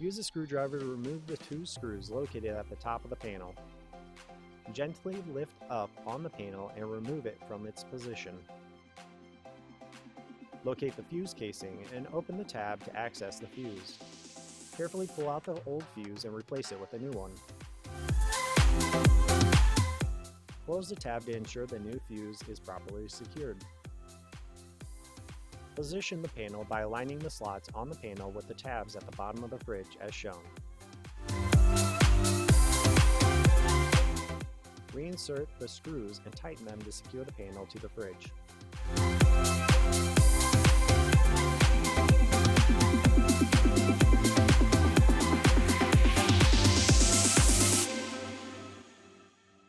Use a screwdriver to remove the two screws located at the top of the panel. Gently lift up on the panel and remove it from its position. Locate the fuse casing and open the tab to access the fuse. Carefully pull out the old fuse and replace it with a new one. Close the tab to ensure the new fuse is properly secured. Position the panel by aligning the slots on the panel with the tabs at the bottom of the fridge as shown. Reinsert the screws and tighten them to secure the panel to the fridge.